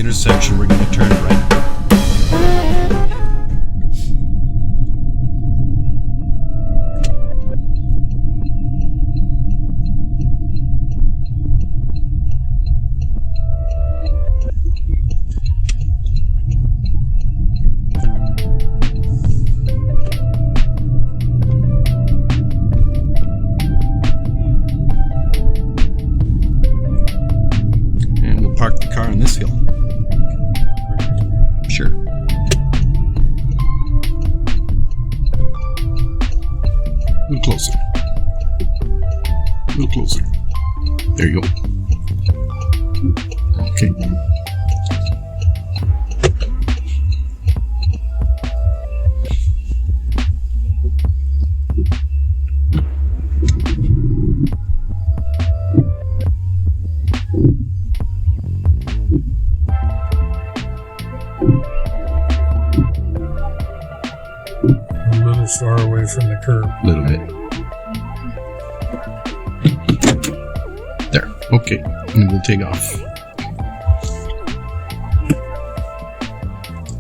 intersection, we're going to turn right. Park the car on this hill. Sure. A little closer. A little closer. There you go. Okay. Far away from the curb. A little bit. There. Okay. And we'll take off.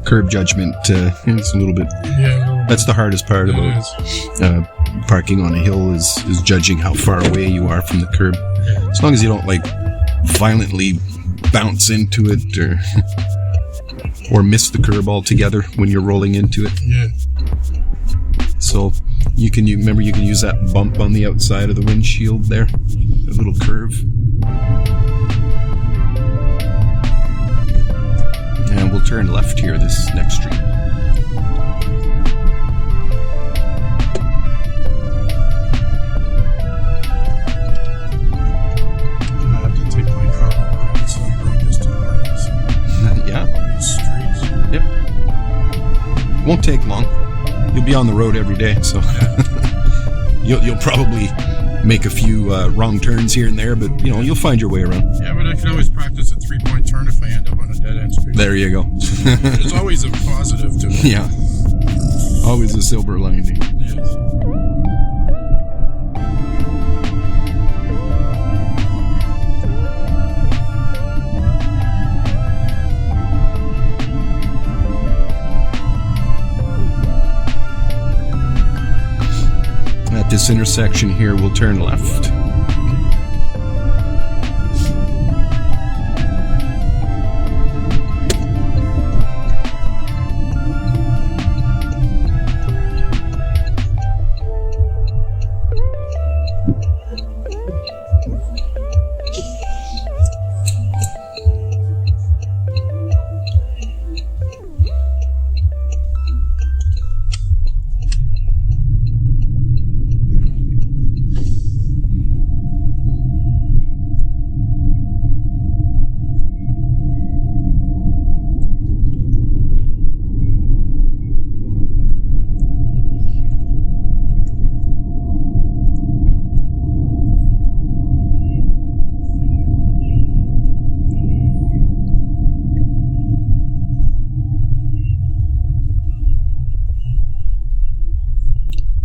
Curb judgment is a little bit... Yeah. That's the hardest part about parking on a hill is judging how far away you are from the curb. Yeah. As long as you don't, like, violently bounce into it or miss the curb altogether when you're rolling into it. Yeah. So you can use that bump on the outside of the windshield there, a little curve. And we'll turn left here, this next street. I have to take my car around Sudbury just to learn Yeah. these streets. Yep. Won't take long. You'll be on the road every day, so you'll probably make a few wrong turns here and there, but you'll find your way around. Yeah, but I can always practice a 3-point turn if I end up on a dead-end street. There you go. There's always a positive to it. Yeah. Always a silver lining. Yes. At this intersection here, we'll turn left.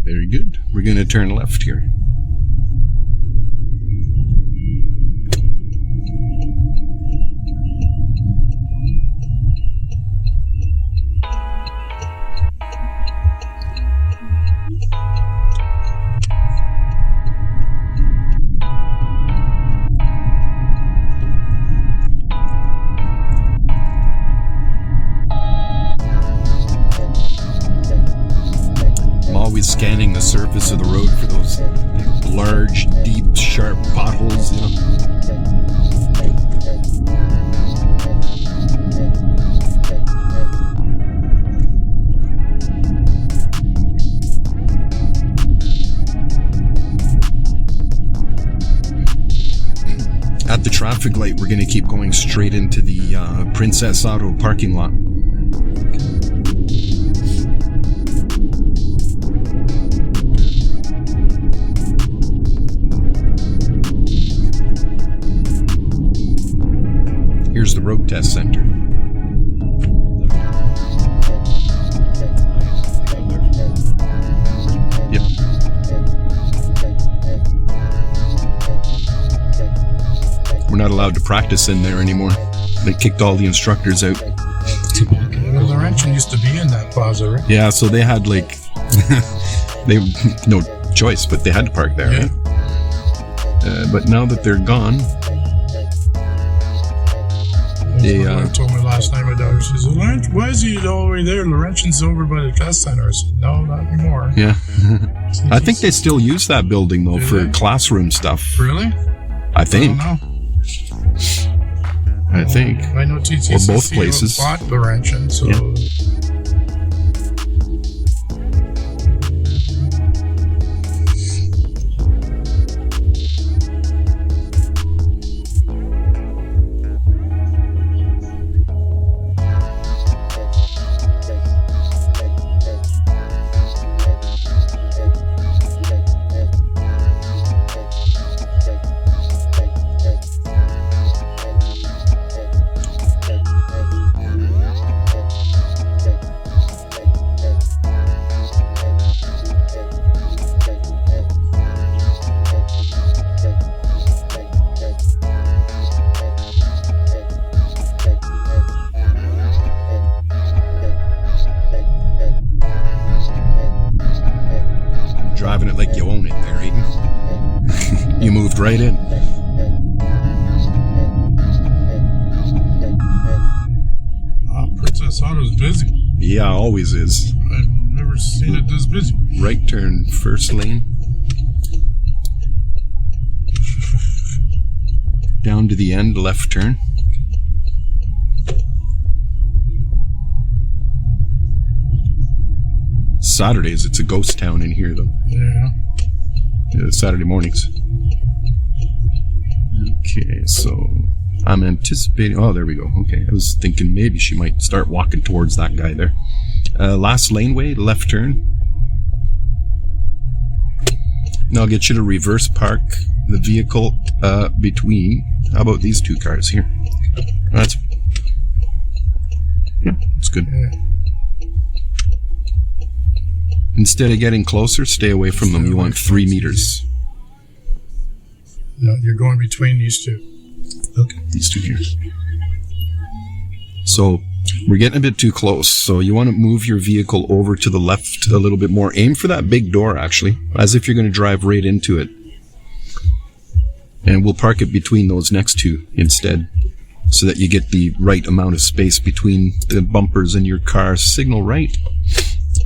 Very good. We're going to turn left here. Always scanning the surface of the road for those large, deep, sharp potholes, At the traffic light, we're going to keep going straight into the Princess Auto parking lot. Here's the road test center. Yep. We're not allowed to practice in there anymore. They kicked all the instructors out. Well, Laurentian used to be in that plaza, right? Yeah, so they had like they no choice, but they had to park there. Yeah. Right? But now that they're gone, they told me last night. My daughter says, "Why is he all the way there? Laurentian's over by the test center." I said, "No, not anymore." Yeah, I think they still use that building though for classroom stuff. Really? I think. I don't know. I think. I know TTCC or both places. Bought Laurentian, so. Yeah. Driving it like you own it there, Aiden. You moved right in. Princess Auto's busy. Yeah, always is. I've never seen it this busy. Right turn, first lane. Down to the end, left turn. Saturdays, it's a ghost town in here, though. Yeah. Saturday mornings. Okay, so I'm anticipating... Oh, there we go. Okay, I was thinking maybe she might start walking towards that guy there. Last laneway, left turn. Now I'll get you to reverse park the vehicle between... How about these two cars here? That's good. Yeah. Instead of getting closer, stay away from them. You want 3 meters. No, you're going between these two. Okay. These two here. So we're getting a bit too close. So you want to move your vehicle over to the left a little bit more. Aim for that big door, actually, as if you're going to drive right into it. And we'll park it between those next two instead, so that you get the right amount of space between the bumpers and your car. Signal right.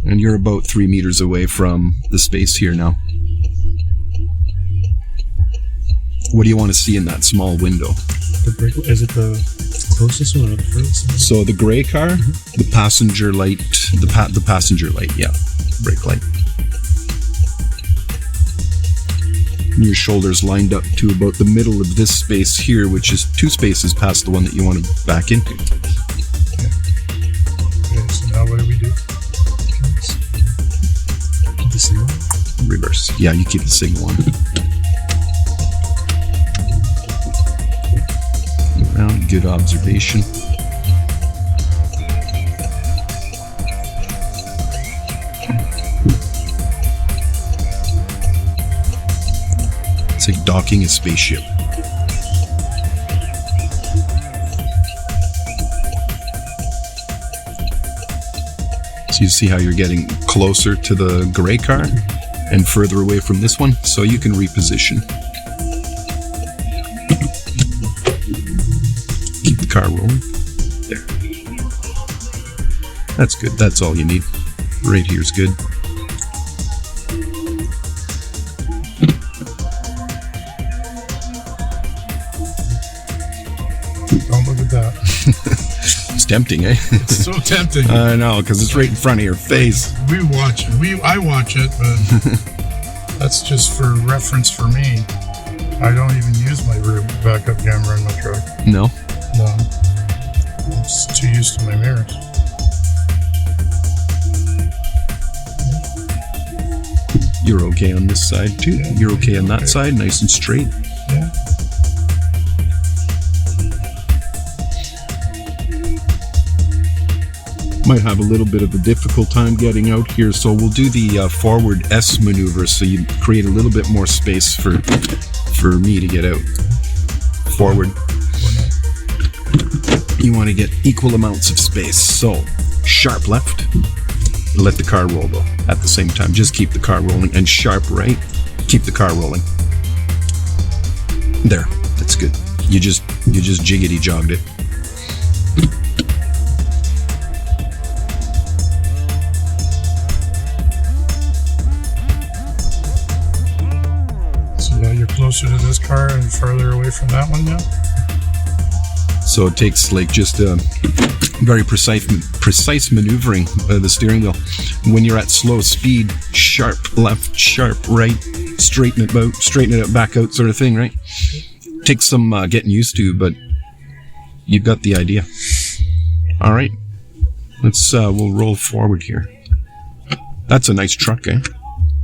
And you're about 3 meters away from the space here now. What do you want to see in that small window? The brake, is it the closest one or the furthest one? So the gray car, the passenger light, the passenger light, yeah, brake light. And your shoulders lined up to about the middle of this space here, which is 2 spaces past the one that you want to back into. Okay, so now what do we do? The signal? Reverse. Yeah, you keep the signal on. Around, good observation. It's like docking a spaceship. So you see how you're getting closer to the gray car and further away from this one, so you can reposition. Keep the car rolling. There. That's good. That's all you need. Right here's good. Don't look at that. It's tempting, eh? It's so tempting. I know, because it's right in front of your face. We watch it. I watch it, but that's just for reference for me. I don't even use my rear backup camera in my truck. No? No. I'm just too used to my mirrors. You're okay on this side, too. Yeah, You're okay on that okay. side, nice and straight. Yeah. Might have a little bit of a difficult time getting out here, so we'll do the forward S maneuver, so you create a little bit more space for me to get out. Forward. Or not. you want to get equal amounts of space. So, sharp left, let the car roll though at the same time. Just keep the car rolling, and sharp right, keep the car rolling. There, that's good. You just jiggity jogged it. So now you're closer to this car and farther away from that one now? So it takes like just very precise maneuvering of the steering wheel. When you're at slow speed, sharp left, sharp right, straighten it back out sort of thing, right? Takes some getting used to, but you've got the idea. All right, we'll roll forward here. That's a nice truck, eh?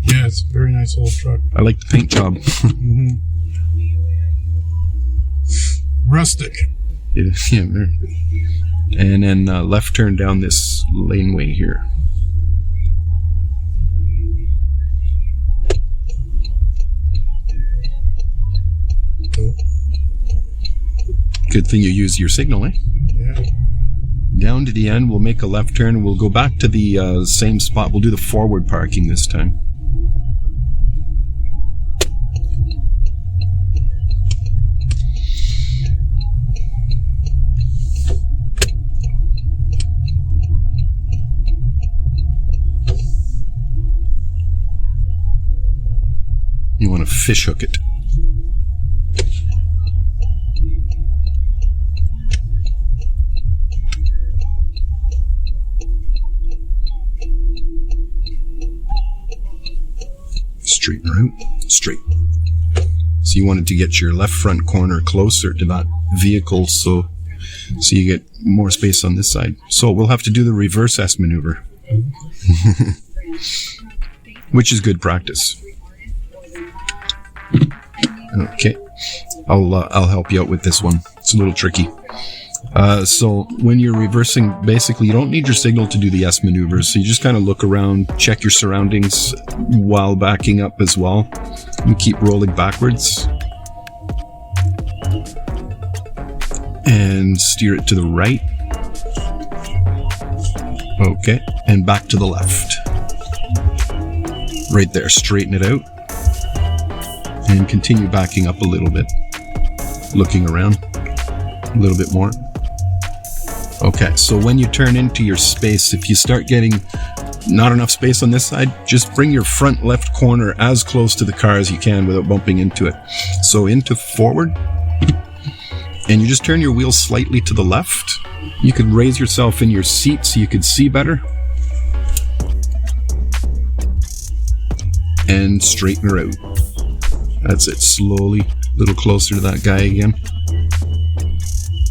Yeah, it's a very nice old truck. I like the paint job. Mm-hmm. Rustic. Yeah, there. And then left turn down this laneway here. Good thing you use your signal, eh? Yeah. Down to the end, we'll make a left turn, and we'll go back to the same spot. We'll do the forward parking this time. You want to fish hook it. Straighten her out. Straight. So you wanted to get your left front corner closer to that vehicle so you get more space on this side. So we'll have to do the reverse S maneuver. Which is good practice. Okay, I'll help you out with this one. It's a little tricky. So when you're reversing, basically you don't need your signal to do the S maneuvers. So you just kind of look around, check your surroundings while backing up as well. You keep rolling backwards and steer it to the right. Okay, and back to the left. Right there, straighten it out. And continue backing up a little bit. Looking around a little bit more. Okay, so when you turn into your space, if you start getting not enough space on this side, just bring your front left corner as close to the car as you can without bumping into it. So into forward, and you just turn your wheel slightly to the left. You could raise yourself in your seat so you could see better. And straighten her out. That's it, slowly, a little closer to that guy again.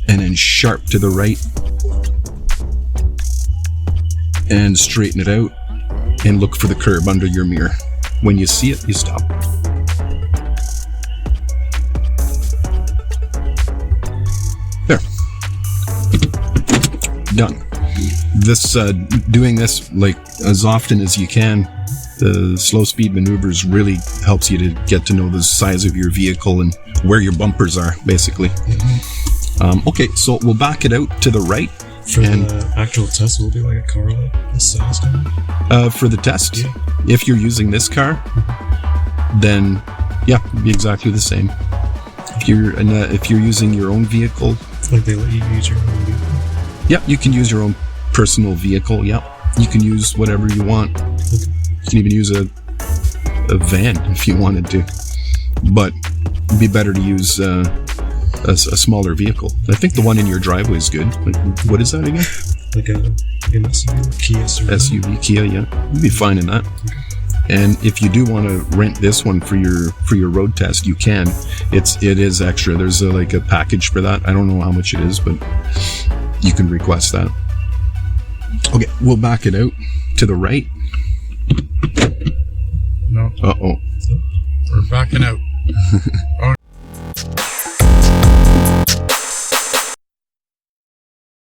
And then sharp to the right. And straighten it out. And look for the curb under your mirror. When you see it, you stop. There. Done. This, doing this like as often as you can, the slow speed maneuvers really helps you to get to know the size of your vehicle and where your bumpers are, basically. Mm-hmm. Okay, so we'll back it out to the right. For the actual test, will it be like a car like a Sass car? For the test, yeah. If you're using this car, then yeah, it'll be exactly the same. If you're using your own vehicle, like they let you use your own vehicle. Yeah, you can use your own personal vehicle. Yeah, you can use whatever you want. Okay. You can even use a van if you wanted to, but it'd be better to use a smaller vehicle. I think the one in your driveway is good. Like, what is that again? Like an SUV, Kia. SUV, Kia, yeah. You'd be fine in that. Okay. And if you do want to rent this one for your road test, you can. It is extra. There's a package for that. I don't know how much it is, but you can request that. Okay, we'll back it out to the right. No. Uh-oh. We're backing out.